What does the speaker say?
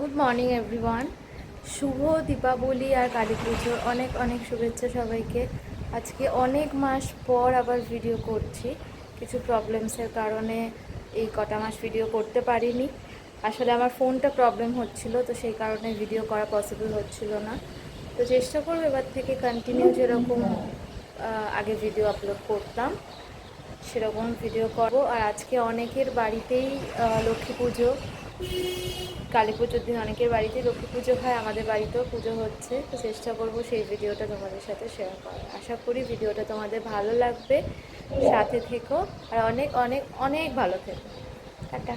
Good morning everyone. শুভ দীপাবলি আর কালী পুজোর অনেক অনেক শুভেচ্ছা সবাইকে। আজকে অনেক মাস পর আবার ভিডিও করছি। কিছু প্রবলেমসের কারণে এই কটা মাস ভিডিও করতে পারিনি। আসলে আমার ফোনটা প্রবলেম হচ্ছিল, তো সেই কারণে ভিডিও করা পসিবল হচ্ছিল না। তো চেষ্টা করবো এবার থেকে কন্টিনিউ যেরকম আগে ভিডিও আপলোড করতাম সেরকম ভিডিও করব। আর আজকে অনেকের বাড়িতেই লক্ষ্মী পুজো, কালী পুজোর দিন অনেকের বাড়িতেই লক্ষ্মী পুজো হয়, আমাদের বাড়িতেও পুজো হচ্ছে। তো চেষ্টা করব সেই ভিডিওটা তোমাদের সাথে শেয়ার করার। আশা করি ভিডিওটা তোমাদের ভালো লাগবে, সাথে থেকো আর অনেক অনেক অনেক ভালো থেকো। টাটা।